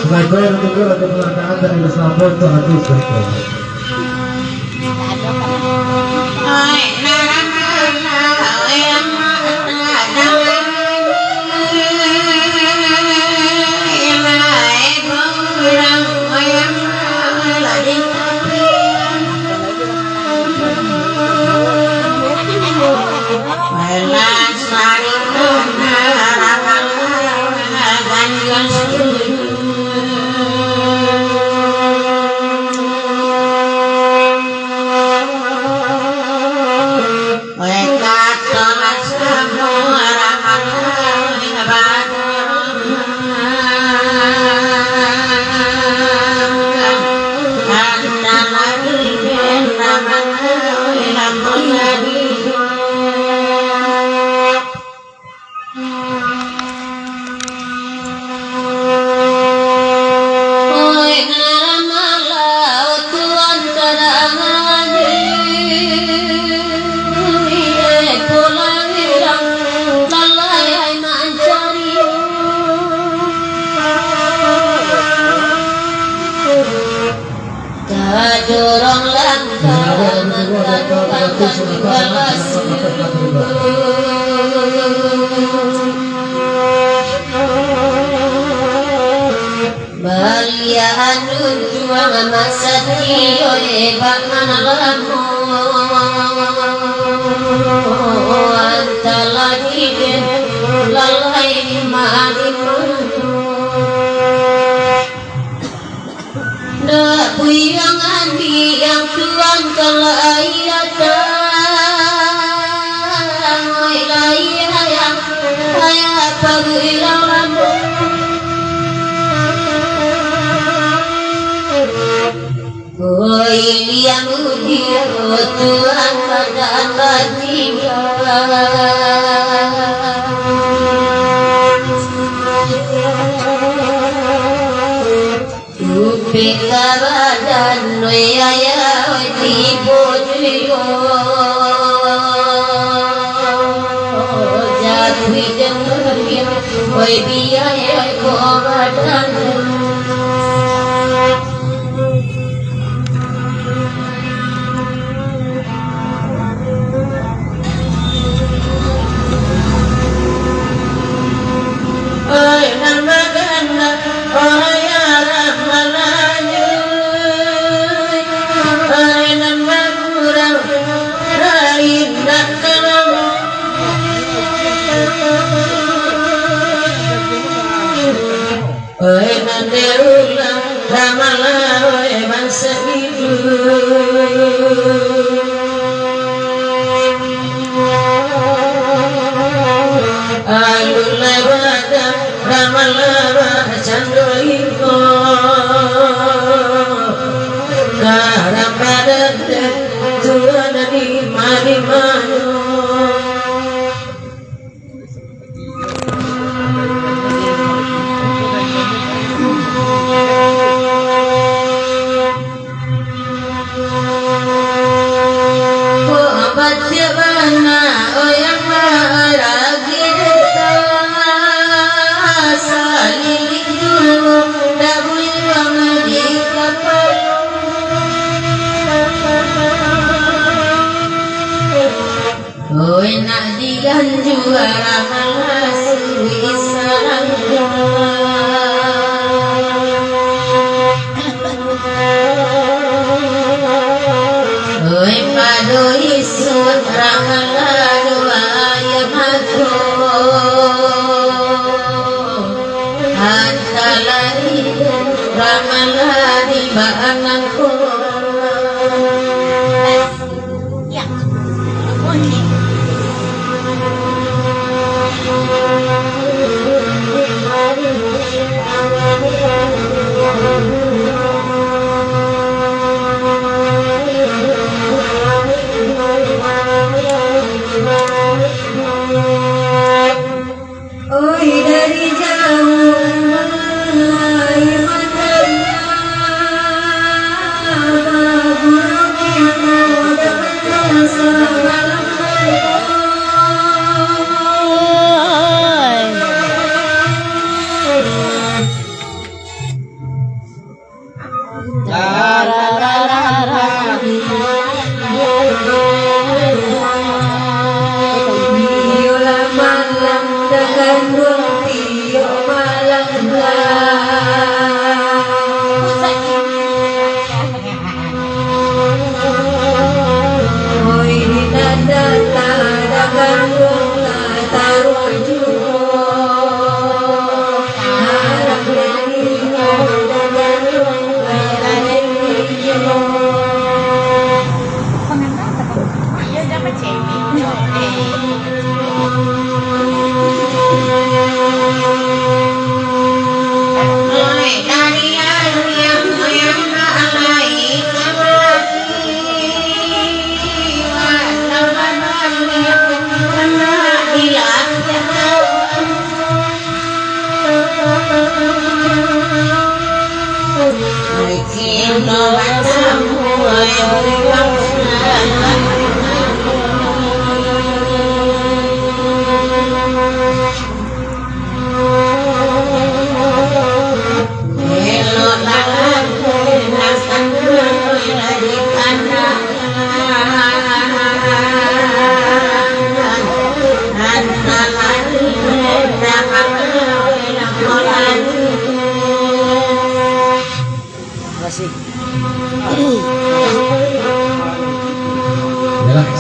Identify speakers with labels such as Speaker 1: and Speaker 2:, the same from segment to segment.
Speaker 1: Sebagai negara kemerdekaan dan Islam itu hadis betul.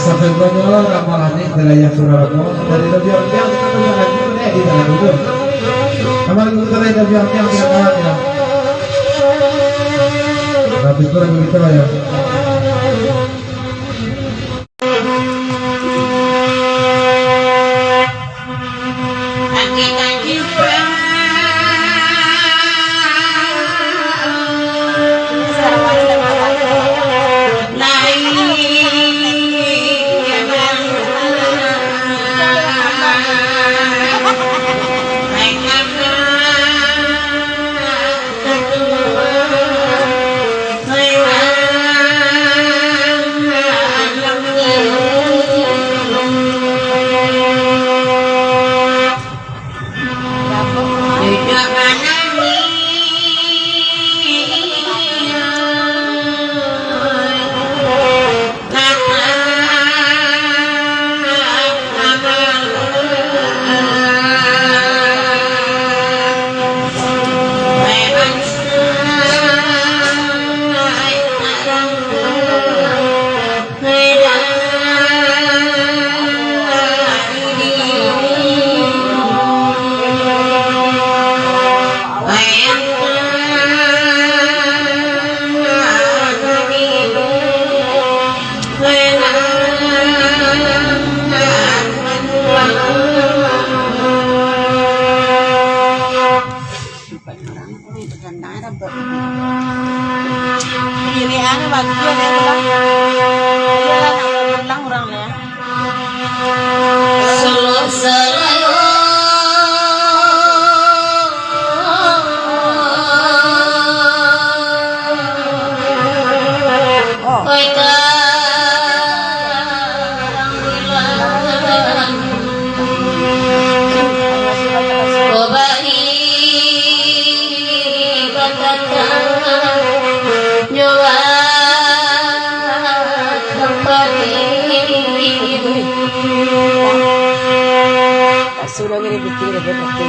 Speaker 2: Sampai banyol ramalannya wilayah Surabaya dari lebih yang kita punya lagi di dalam itu. Kemarin kita dari lebih yang ya. Tapi kurang begitu ya.
Speaker 3: Sudah ngeri bikin ada betul.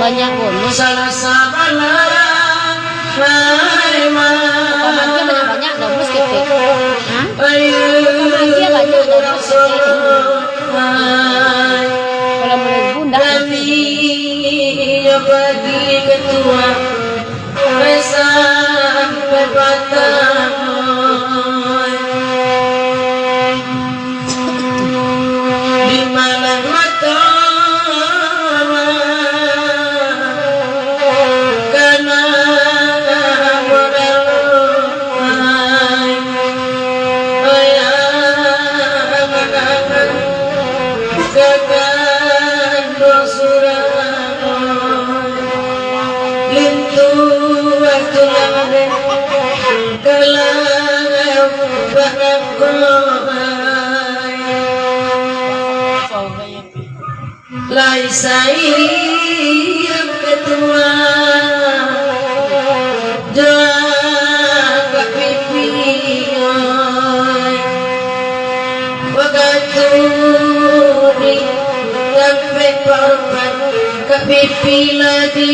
Speaker 4: Banyak bonus.
Speaker 3: Salah sabana
Speaker 4: Banyak bonus kita. Dia banyak bonus. Kalau mulai bunda
Speaker 3: bagi ketua pesan perbatang di malam mata karena Kalau laisa iri yang ketua jaga pipi wakaturi sampai korban ke pipi lagi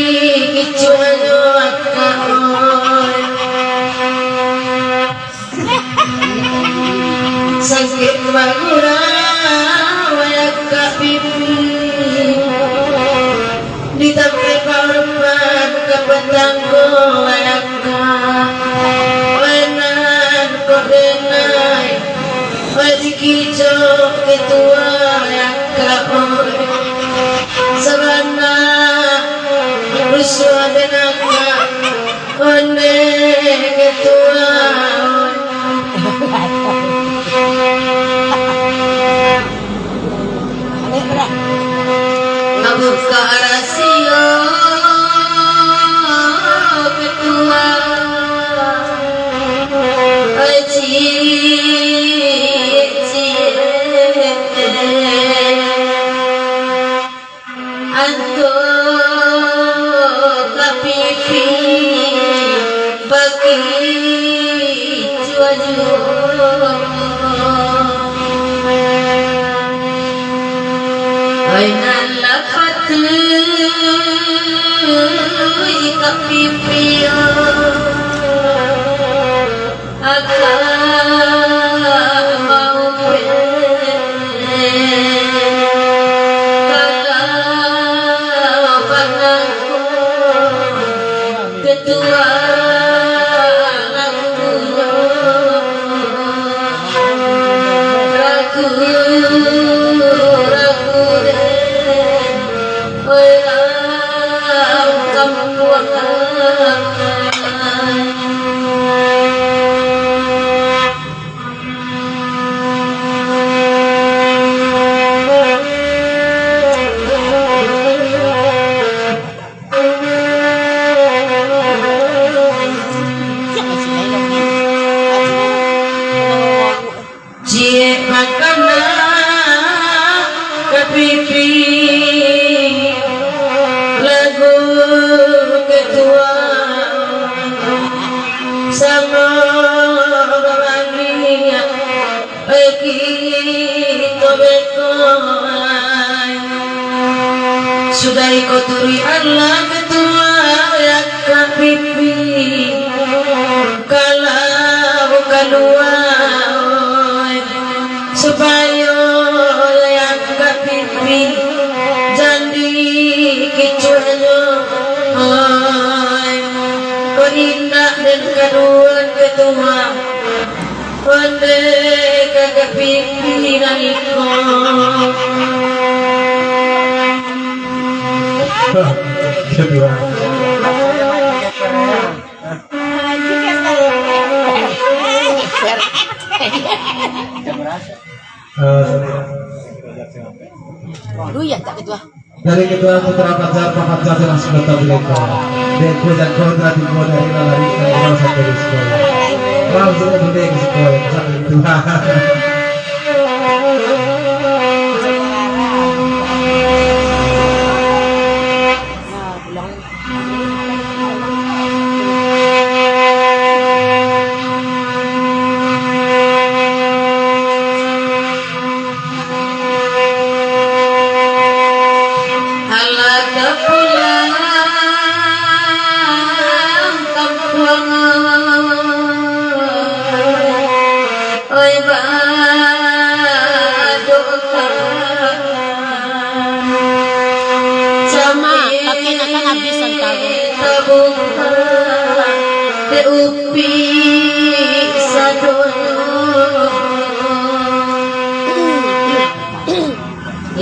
Speaker 3: kicuanyo akaoy sakit bagura wayak ke pipi ditampai korban ke petanggo wayak ka wenan kodenay wadikijo ketua wayak ka sabana ruswa denaka konde ketua buka rasio ketua anto kapipi bagi cuaju Ainan lapat ikap pipi agak mau kalau panangku ketua Cie makanan ke pipi lagu ketua sama bangnia bagi tobekoy sudah ikuturi Allah ketua ya ke pipi kalau keluar supaya yang gak pipi jadi kicuanyo kau indah dan kaduan ketua pandai kagak pipi nangiko
Speaker 2: kedua
Speaker 4: Duya tak ketua.
Speaker 2: dari ketua putra pacar pakat jatuh langsung tetap mereka dan kuda kuda di kuda dari lari ke orang satu di sekolah langsung berdek ke sekolah sampai itu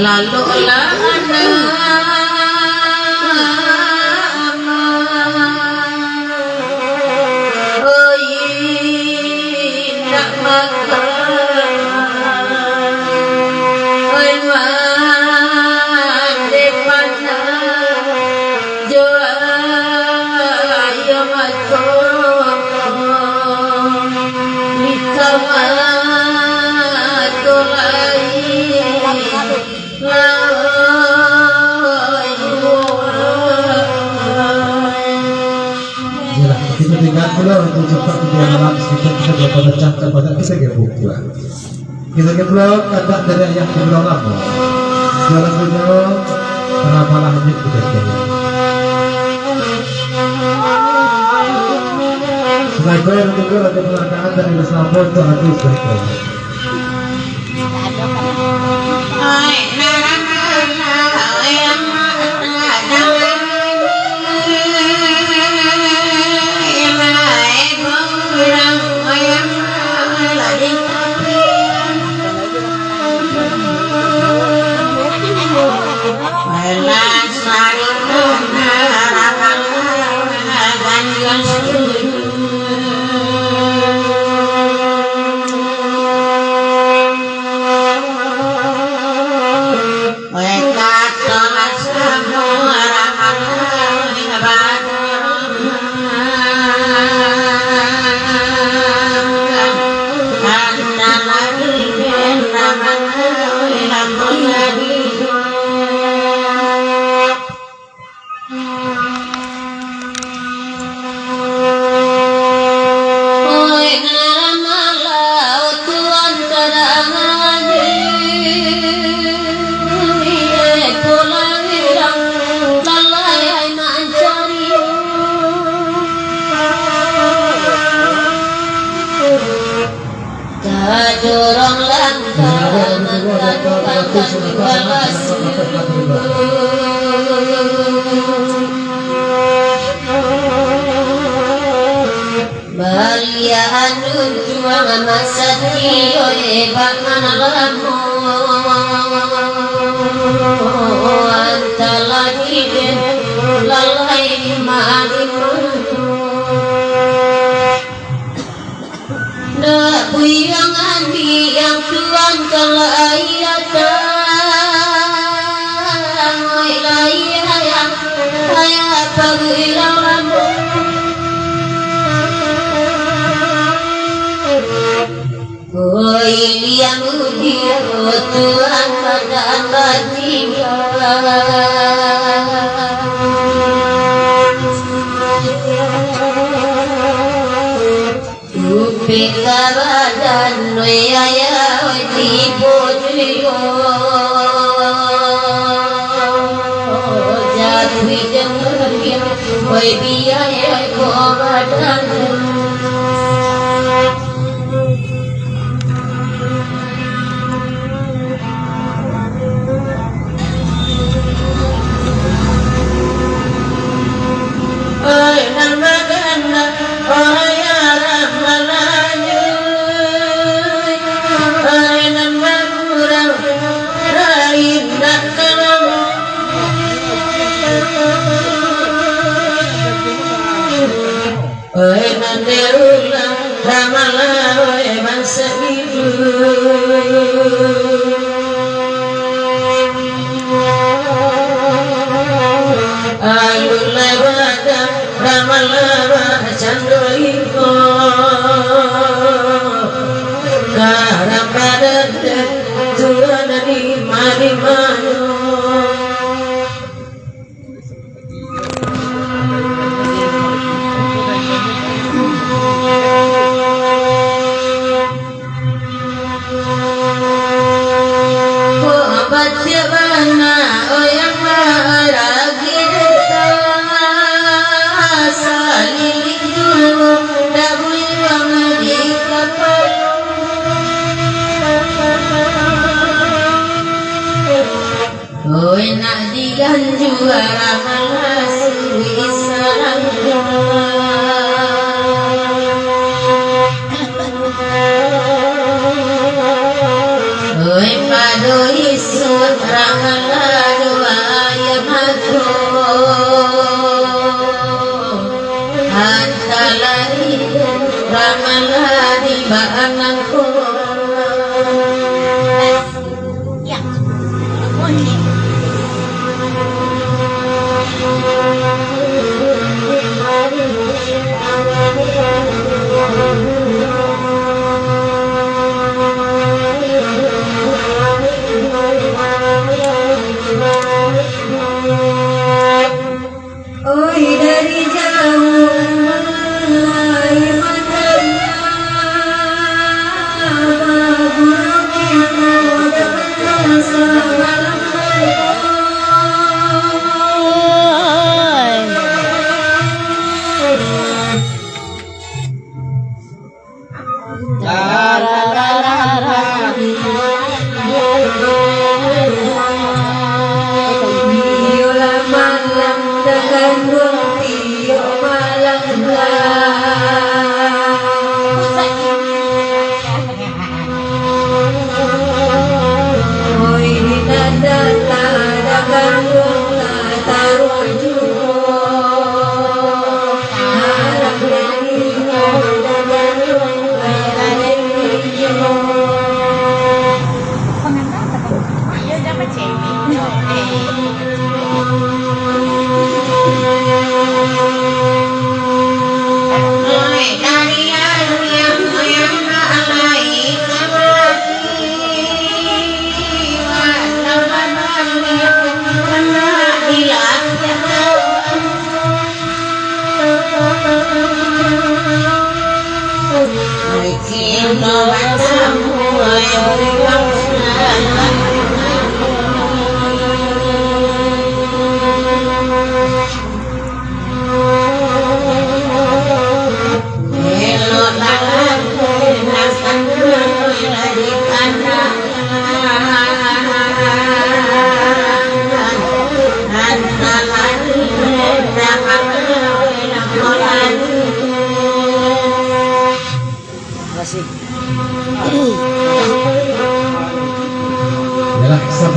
Speaker 3: lalu lana nak makan oi mate panah joaya mato litamato lai
Speaker 2: ke buka. Kita ke blog kata dari yang di blog apa? Jalan punya kenapa lah hanya kita kaya. Sebagai kau yang juga ada penghargaan dari Islam Foto Agus Beko.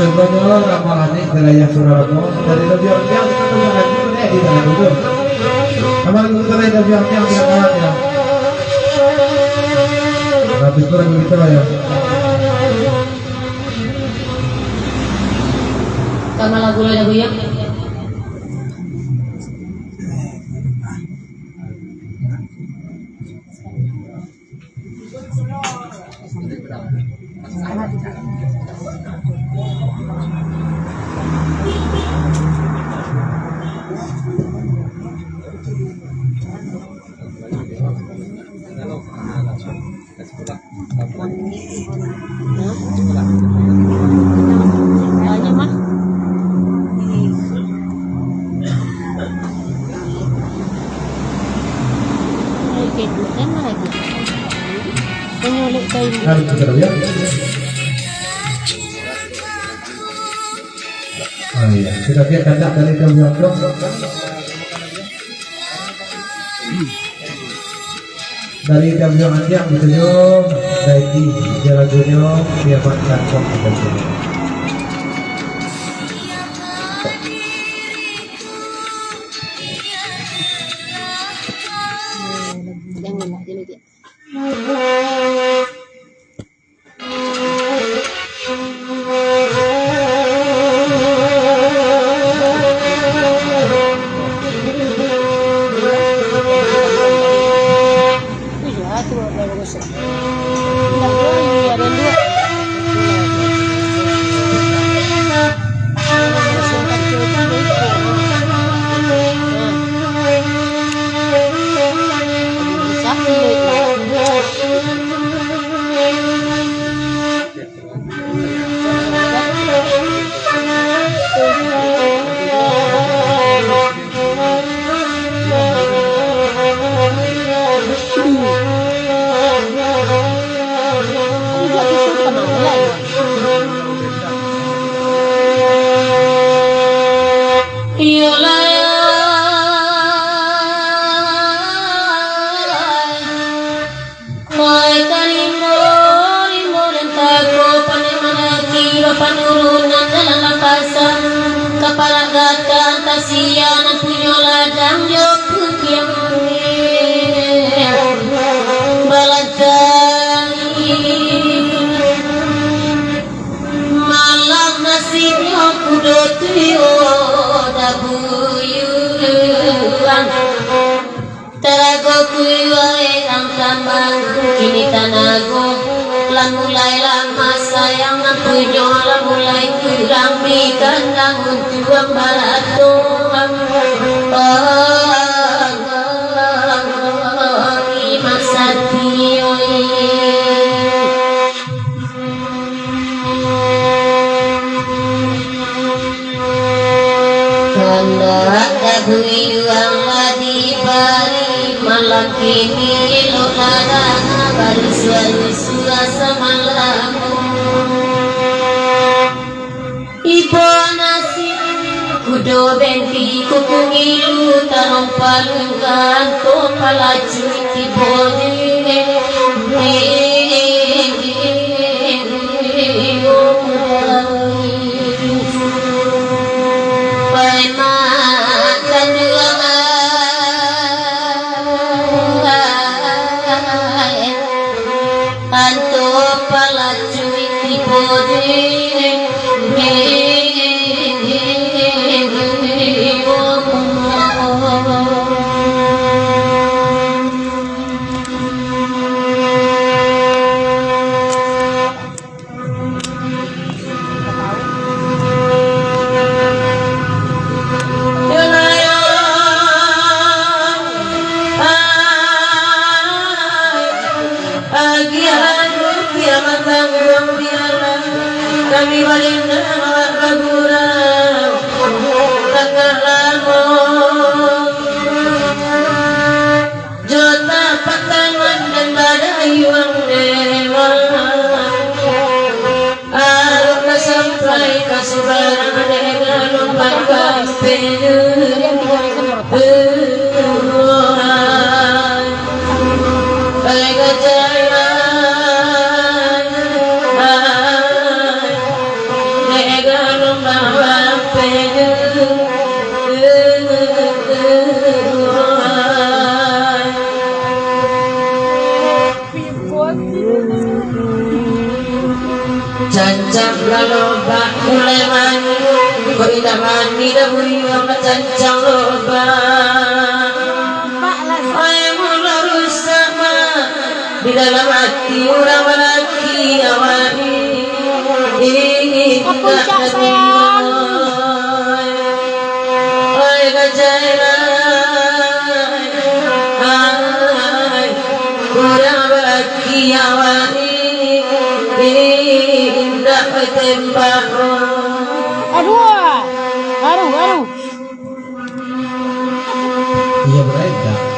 Speaker 2: contohnya ramalan ini wilayah Surabaya dari lebih orang kita punya lagi di dalam itu. Amal itu dari lebih orang yang ya. Habis itu lagi gitu ya.
Speaker 3: Kama lagu ya.
Speaker 4: Tanya mah. Oke, bukan lagi. Penyulik kain.
Speaker 2: Harus kita ya. Oh iya, kita lihat tanda dari lebih orang. Dari W Andiang ditunjuk dari Jalan Junior dia makan kok kita sini.
Speaker 4: Jangan lah, jadi dia.
Speaker 3: Penurunan dalam lapasan kepala gata tasian punya ladang joku yang balagai malam nasibnya kudo tuyo dabuyuan terago kuyo ang tambang kini tanago mulai lama sayang punya mulai kurang mikandang untuk baratong imak satioi kanda dabui ang ladibari malam kini lo ladang baru suasa malam ibu nasi kudo benti kukungilu tarong palungan to palaju tibodi kami balinda magagura takalamo jota patangan dan badayuang dewa arok na sampai kasubaran dengan lumpang kaspenu Mega cancang laloba mulai mani kau tidak mani dah buyang cancang loba ay mula rusak di dalam hati orang lelaki awani ini tak sayang ay gajah orang lelaki awani indah tembak
Speaker 4: aduh
Speaker 2: Iya mereka.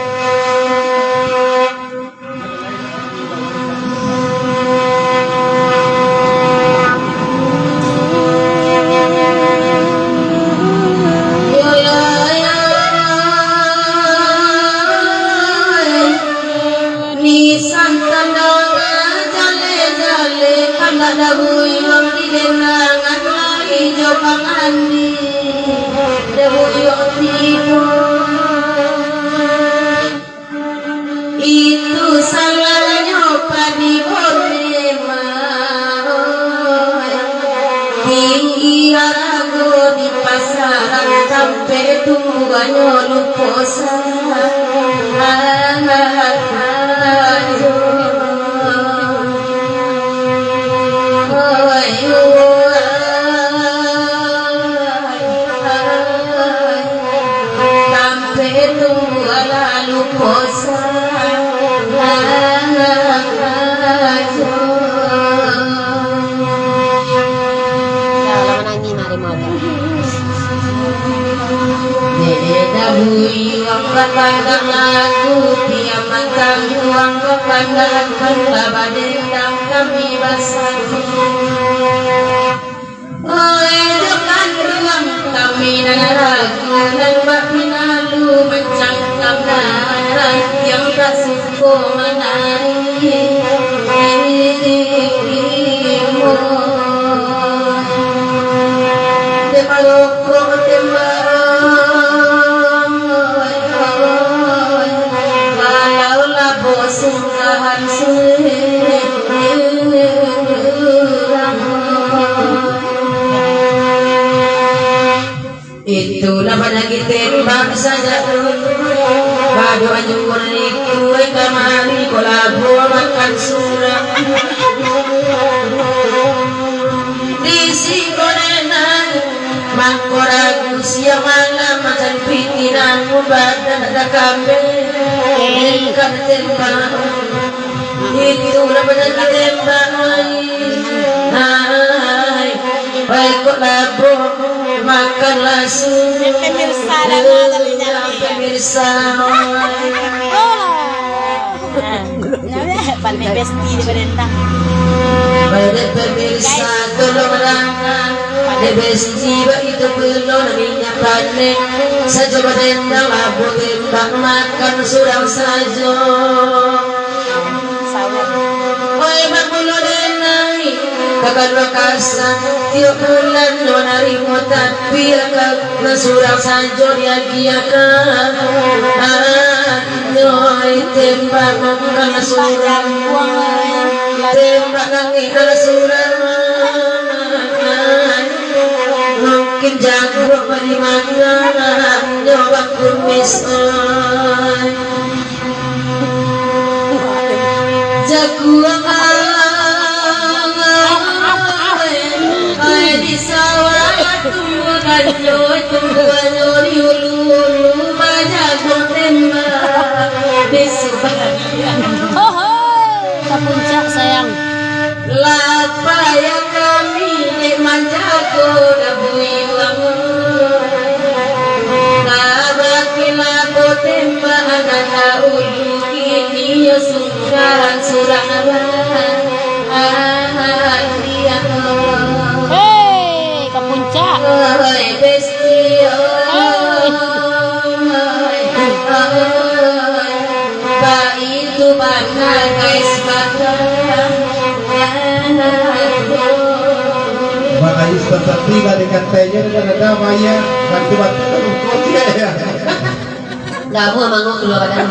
Speaker 3: itu salahnya padi bonema tinggi ragu di pasaran sampai tungguannya luposa pandang lagu dia makan uang kepandang kendaba dendam kami basah oleh depan ruang kami dan ragu dan bak pinalu mencangkam darah yang tak suku menari temarokok sunggahan itulah pada ditembak saja badu anjur itu kamari kolabu makan surah disi konenan mangkoragu siang malam macam pikiranmu badan ada kambe ikan tembak itulah pada ditembak hai baik kolabu makanlah surah pemirsa
Speaker 4: pandai besti di berendang
Speaker 3: pada pemirsa tolonglah pada besti itu belum minyak panen saja berendang labu tembak makan surang saja oi makulo denai kakak lokasang tiap bulan donarimu tapi kakak surang saja dia giakan oi tembak makan surang tembak nangis surang mungkin jago pada mana nyoba kumis jago di sawah tunggu diulu bajago tembak di sebagian
Speaker 4: puncak sayang
Speaker 3: lapa ya kami manjago dabui wangu nabakila ko tembak ananda ulu kini ya sungkaran surang
Speaker 4: hei ke puncak
Speaker 3: oi besti ba itu bangga guys bangga
Speaker 2: Makanya tetap tiga di kantainya dengan ada Maya bantu-bantu terungkut ya.
Speaker 3: nggak mau manggung keluar badan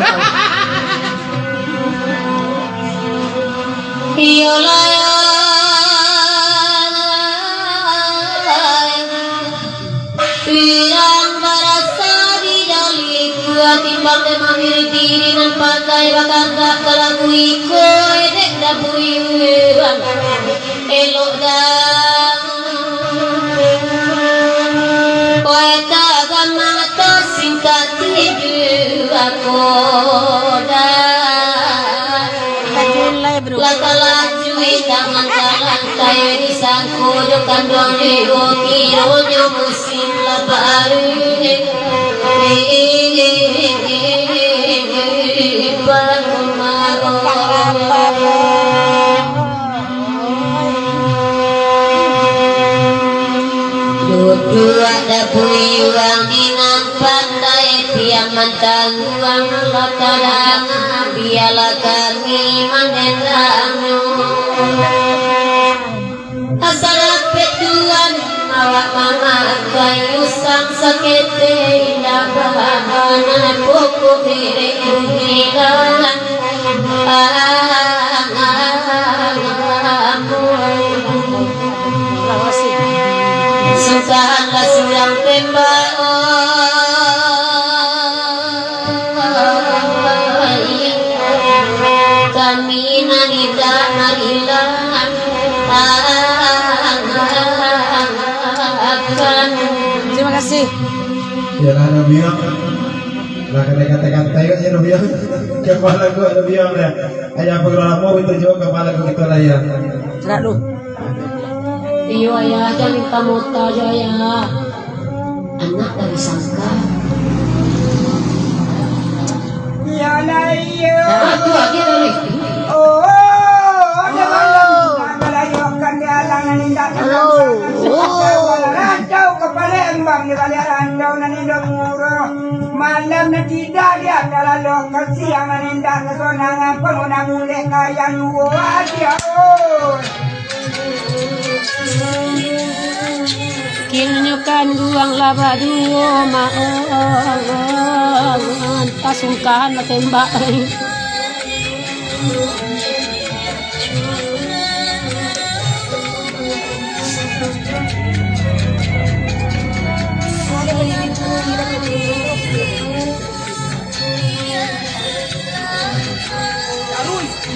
Speaker 3: iyalah kembang dan mamiri diri dan pakai bakal tak kelakui koy dek dabui wang elok dah koy tak gamang atas singkat tidur aku dah laka lajui tangan tangan kayu di sangku jokan doni okironya musim lebaru dua ada buyuang inang pandai tiang mantang uang lakadang biala kami mandendang asal petuan awak mama kayu sang sakete indah bahana pokok hilang sukalah surang tembak kami nanida narilang
Speaker 4: Terima kasih.
Speaker 2: Ya ada biang. Lah kata-kata ya ada biang. Kepala gua ada biang dah. Ayah pengelola mau itu juga kepala gua itu lah ya.
Speaker 4: Cerak lu.
Speaker 3: iyo ayah aja minta mota aja ya anak dari sangka
Speaker 5: Ya lah iyo.
Speaker 3: aku lagi dari
Speaker 5: Oh, ada malam. Melayokan di alangan indah. Rantau ke Palembang di balik rantau nanti murah. Malam na tidak dia dalam lokal siang indah kesonangan pengguna mulai kaya luar dia.
Speaker 4: Kinyokan duang laba duo maon pasungkahan matembak.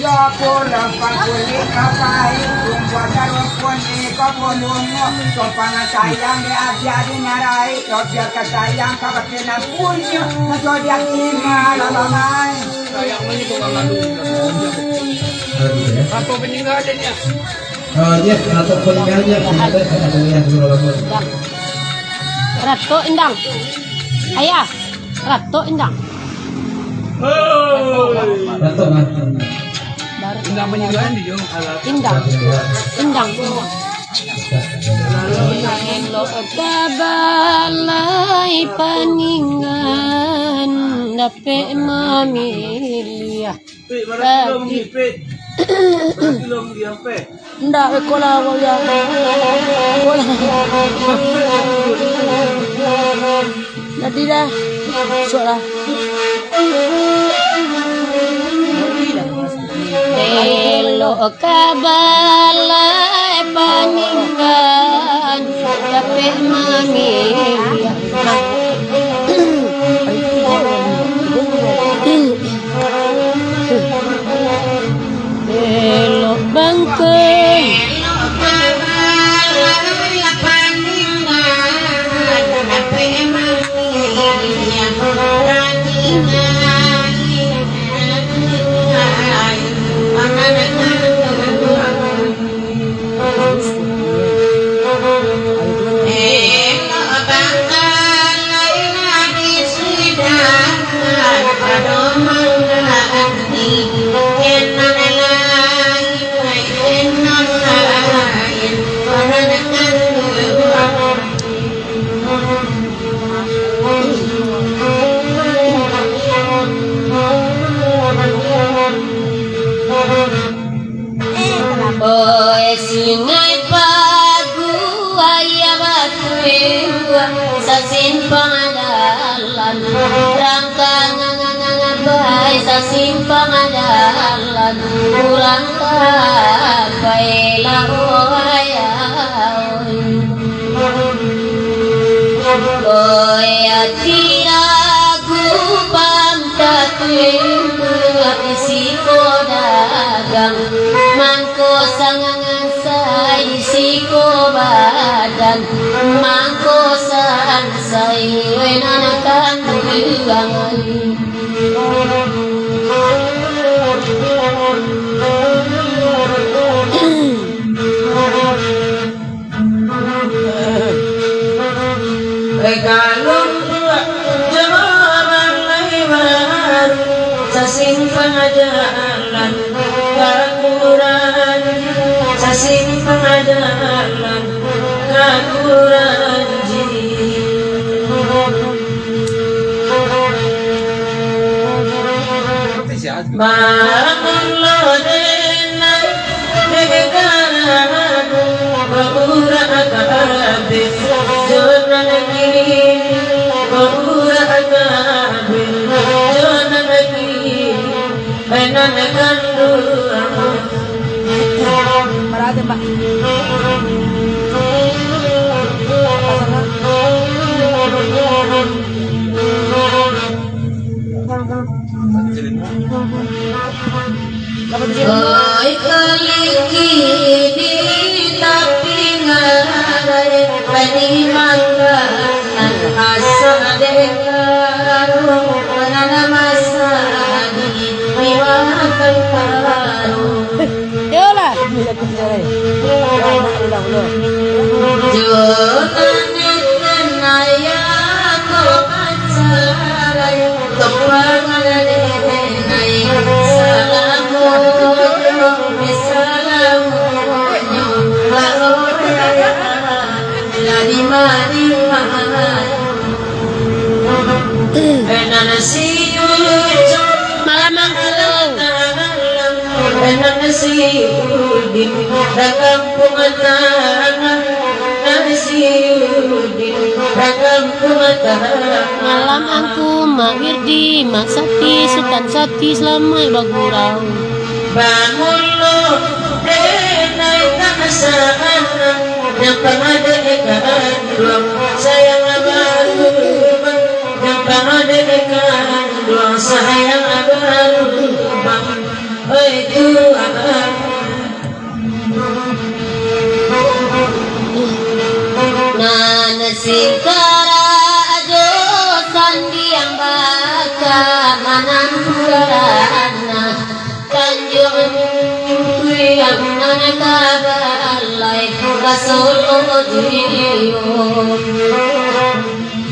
Speaker 5: Ya pola pangkuli kapai Jumpa darah poni kapolungo Sopana sayang di abjadi narai Sopia kesayang kabatina punyo Nasodia kima lalangay
Speaker 6: Sayang ini tukang lalu. Atau peninggalannya.
Speaker 2: Dia atau peninggalnya ada yang dulu lama.
Speaker 4: Rato indang. Ayah. Rato indang.
Speaker 2: Atau kan?
Speaker 6: Enggak peninggalan dia.
Speaker 4: Indang. Indang. Elok kabalay paningan dapat mamilya. Ndak kola ya. Kola. Jadi dah. Soalah. Elok kabalay paningan dapat mamilya. Elok bangkeng sungai pagu ayah batu sasin pangadalan rangkangan bay sasin pangadalan kurang bay ayah oya tiragu pam siko badan mangko sansai wenanakan dugangan
Speaker 3: Kalung jawaban lebar sasimpang jalan kakuran sasimpang jalan kakuran bangun lo denai dekaranu bahura akabe jonan kiri bahura akabe jonan kiri enan kandu
Speaker 5: Marate Pak.
Speaker 3: oi kaliki tapi ngarai pani mangga asa dekaro nana masa di makan karo
Speaker 5: Yola. Ulang.
Speaker 3: Jonane tenaya ko pacarai kepangan denai salamu salamu lari mari enana siu
Speaker 4: malam angkung
Speaker 3: enana siu di kampung tanah nasiu di kampung tanah
Speaker 4: malam angku mak Wirdi mak Sati Sultan Sati selamai bagurau
Speaker 3: bangun lo denai tak asaan yang pengadekan doang sayang baru yang pengadekan doang sayang baru oi Tuhan
Speaker 4: nana singkara ajo sandi yang baka manangurana kanjung yang nana kabalai rasul ojiyo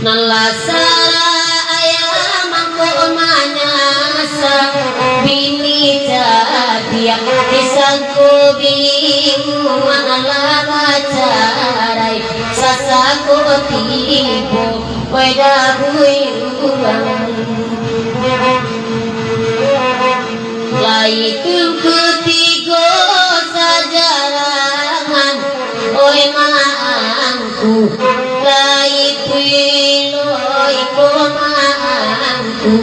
Speaker 4: nalasara ayam aku manyasa bini jadiak disangku bingung malah bacarai sasaku tipu weda buyuran laiku ketiga sajarangan oi maangku laiku loi maangku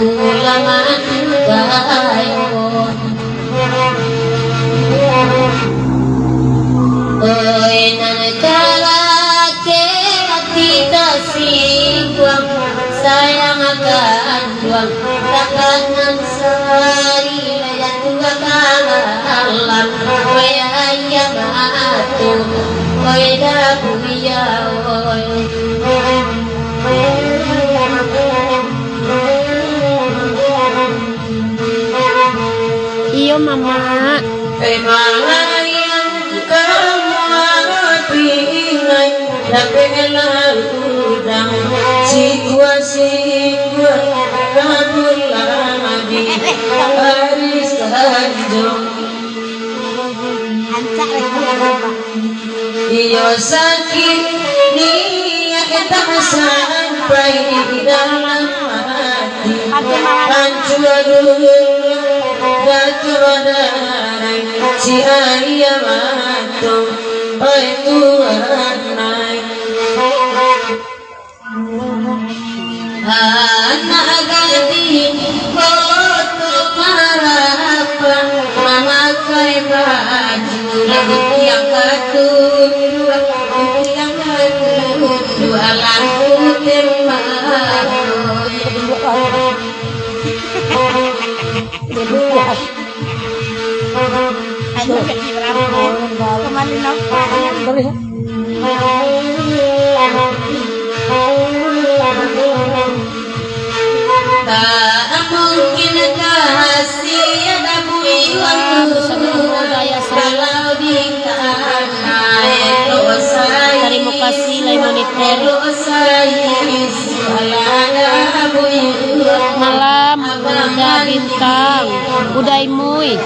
Speaker 4: laman kayon oi nanakala kita singguang sayang akan duang takanan sari layan dua kalalang waya ayam atu waya buya iyo mama
Speaker 3: malayang kamu pingai lapel udang sikwa kabul lagi haris tanjung iyo sakit niya kita sampai di dalam hati hancur dulu darai si ayam atu oi Tuhan naik anak gading foto harapan memakai baju yang katun jualan putih
Speaker 5: Kemana
Speaker 4: Sorry.
Speaker 3: Tak mungkin kasih ada buyuan kalau dikana dosa
Speaker 4: Terima kasih Lai Monitor.
Speaker 3: dosa salada buyuan
Speaker 4: Malam udah bintang, udah imuy.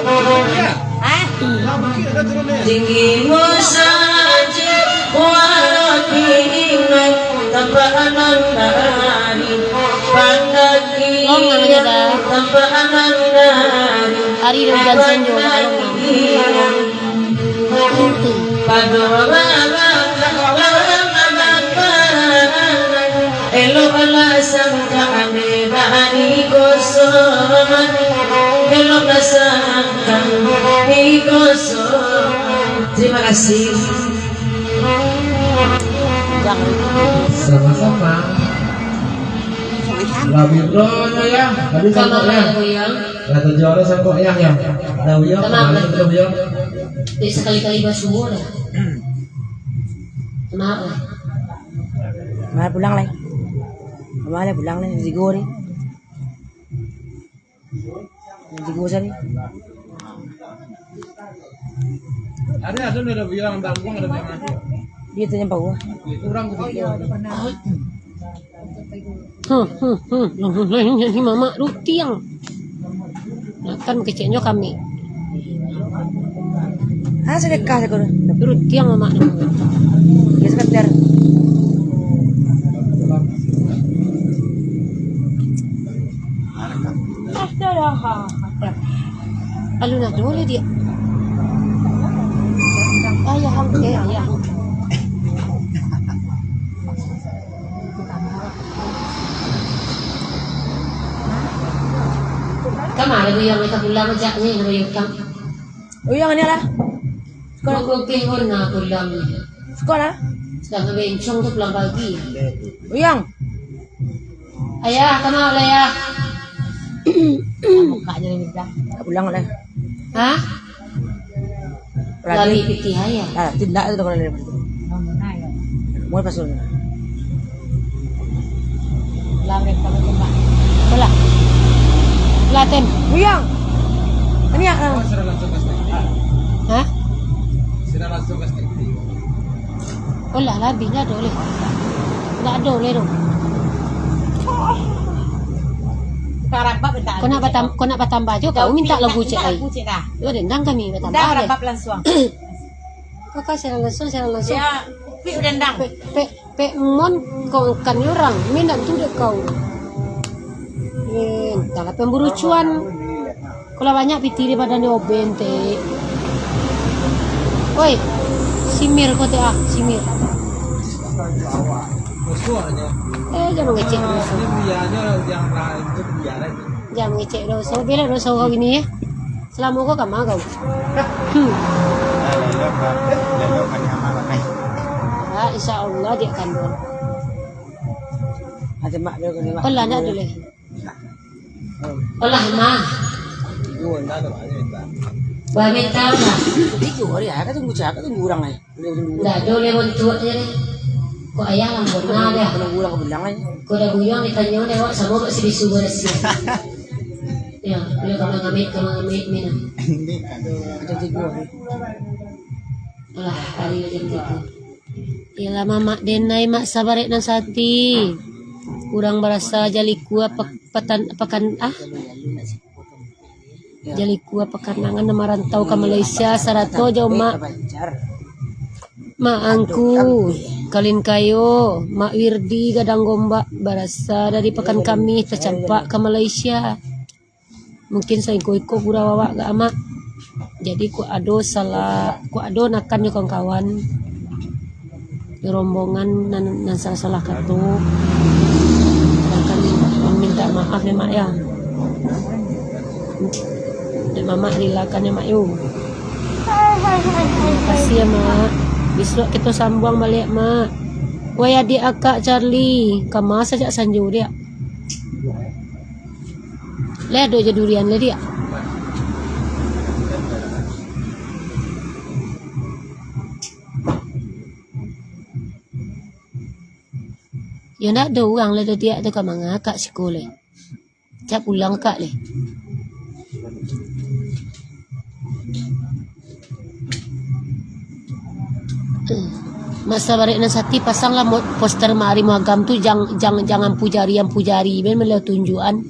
Speaker 3: tinggimu saja walau tinggal tanpa anandari pandagi
Speaker 4: Long namanya dah.
Speaker 3: tanpa anandari
Speaker 4: Hari udah hujan senjo.
Speaker 3: Elo ala sangka ane dari kosongan Elo ala sangka di kosongan. Terima kasih.
Speaker 2: Sama-sama. Labi bro ya, tadi sangkoknya. Kata juara sangkoknya ya. Tahu ya, kemarin tahu ya.
Speaker 3: Sekali-kali basuh dah. Maaf lah.
Speaker 7: Mana pulang lah. Mana pulang lah di Gori. Di Gori.
Speaker 2: Ada udah bilang tanggung ada yang mati.
Speaker 7: Dia tuh nyampe gua.
Speaker 2: Kurang
Speaker 4: Ini mama rutiang. Makan kecilnya kami.
Speaker 7: Ah, sedekah saya kurang.
Speaker 4: Rutiang mama.
Speaker 7: Ya sekedar.
Speaker 4: Alu na dole dia. Ayah ayah.
Speaker 3: Kamar ada yang kita pulang aja ni nama yang kam.
Speaker 7: Oh, yang ini lah.
Speaker 3: Sekolah kau pengen nak pulang.
Speaker 7: Sekolah.
Speaker 3: Sedang bencong tu pulang pagi.
Speaker 7: Oh, yang.
Speaker 3: Ayah, kamar lah ya.
Speaker 7: Mukanya ni dah. Tak pulang lah.
Speaker 3: Hah? Lagi piti ayah.
Speaker 7: Ah, tidak itu kalau dia. Mau pasal.
Speaker 4: Langit kami kembali. Bola. Laten.
Speaker 7: Yang. Ini ya.
Speaker 4: Hah?
Speaker 2: Sila langsung ke sini.
Speaker 4: Bola labi na dole. Nggak dole dong. Kau nak bertambah juga. Kau minta lagu cek lagi. Lo dendang kami bertambah deh.
Speaker 7: langsung.
Speaker 4: Kau kasih langsung.
Speaker 7: Ya, pi dendang.
Speaker 4: Pe mon kau kan orang minat tu dek kau. Entahlah pemburu cuan. Kalau banyak pitiri badan dia obente. Oi, simir kau teh simir.
Speaker 2: Musuhnya.
Speaker 4: Jangan ngecek dosa.
Speaker 2: Ini biarnya yang lain itu biar aja.
Speaker 4: Jangan ngecek dosa. Bila dosa kau gini ya. Selama kau kamar kau. Insya Allah dia akan buat.
Speaker 7: Ada mak dia kena mak.
Speaker 4: Olah nak dulu.
Speaker 3: Olah mah. Bagai tahu lah.
Speaker 7: Tiga hari ya, tunggu orang aja.
Speaker 3: Dah dole untuk aja deh. Kau ayah lah benar deh.
Speaker 7: Tunggu orang bilang aja.
Speaker 3: Kau dah buyang ditanya lewat sama kau si bisu bersih. Ya, bila kau ngamit mina.
Speaker 7: Ada tiga hari.
Speaker 3: Olah hari jam 3.
Speaker 4: Yalah mama denai mak sabarek nan sati. Kurang berasa jaliku pakan jaliku pakanangan nama rantau ke Malaysia sarato jauh mak. Mak angku kalin kayo mak Wirdi gadang gombak berasa dari pekan kami tercampak ke Malaysia. Mungkin saya iko pura-wawa gak amak. Jadi ku ado nakan yo kawan-kawan. Di rombongan nan salah katu. Sedangkan minta maaf ya mak ya. Dan mama rilakan ya mak yo. Kasih ya mak. Besok kita sambung balik mak. Wah adik akak Charlie, kama saja sanju dia. Lihat do durian le dia. Ya ndak ada orang lah dia tu kat mana kak sekolah. Cak pulang kak leh. Masa balik nasati pasanglah poster mari muagam tu jangan pujari ben melihat tunjukan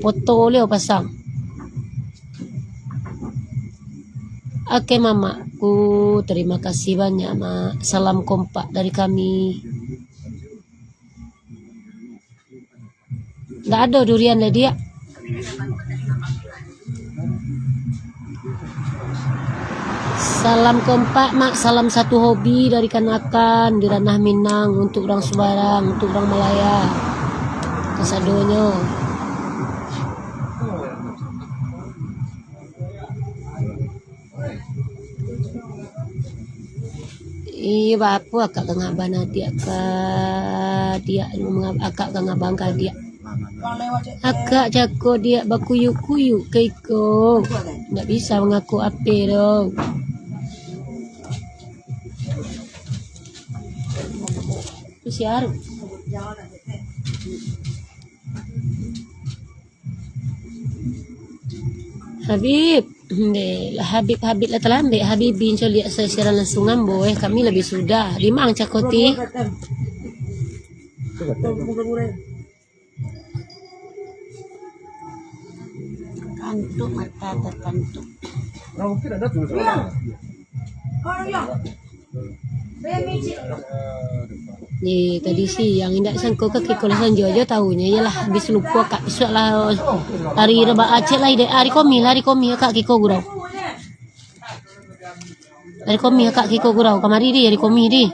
Speaker 4: foto leo pasang. Oke mamaku, terima kasih banyak mak. Salam kompak dari kami. Nggak ada durian lah dia. Salam kompak mak, salam satu hobi dari kanakan di ranah Minang untuk orang Semarang, untuk orang Malaya. Kesadonyo. Iya bapu akak kangaban dia akak kangabang dia. Akak jago dia bakuyuk-kuyuk ke iko. Nggak bisa mengaku apa dong. Siar. Habib, Habib lah telah ambil Habib bin Coli secara langsung ambo kami lebih sudah. Di mang cakoti.
Speaker 3: Kantuk mata terkantuk.
Speaker 4: Ni tadi siang indak sangko ke kekolasan Jojo tahunya ialah habis lupa kak besok lah hari reba Aceh lah hari komi kak kiko gurau. Hari komi kak kiko gurau kamari di hari komi di.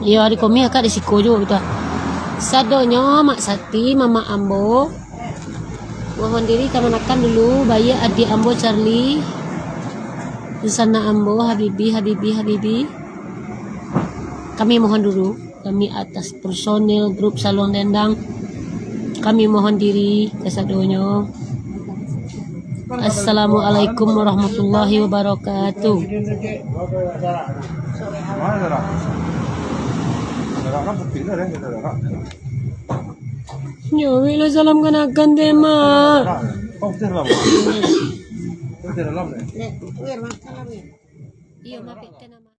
Speaker 4: Iya hari komi kak di siko jo betul. Sadonyo mak Sati mama Ambo. Mohon diri kamanakan dulu bayi adik Ambo Charlie. Susana Ambo Habibi. Kami mohon dulu, kami atas personil grup Salon Dendang, kami mohon diri kesadonyo. Assalamualaikum warahmatullahi wabarakatuh. Yo, bila salam kanakan tema. Iya, maafkan.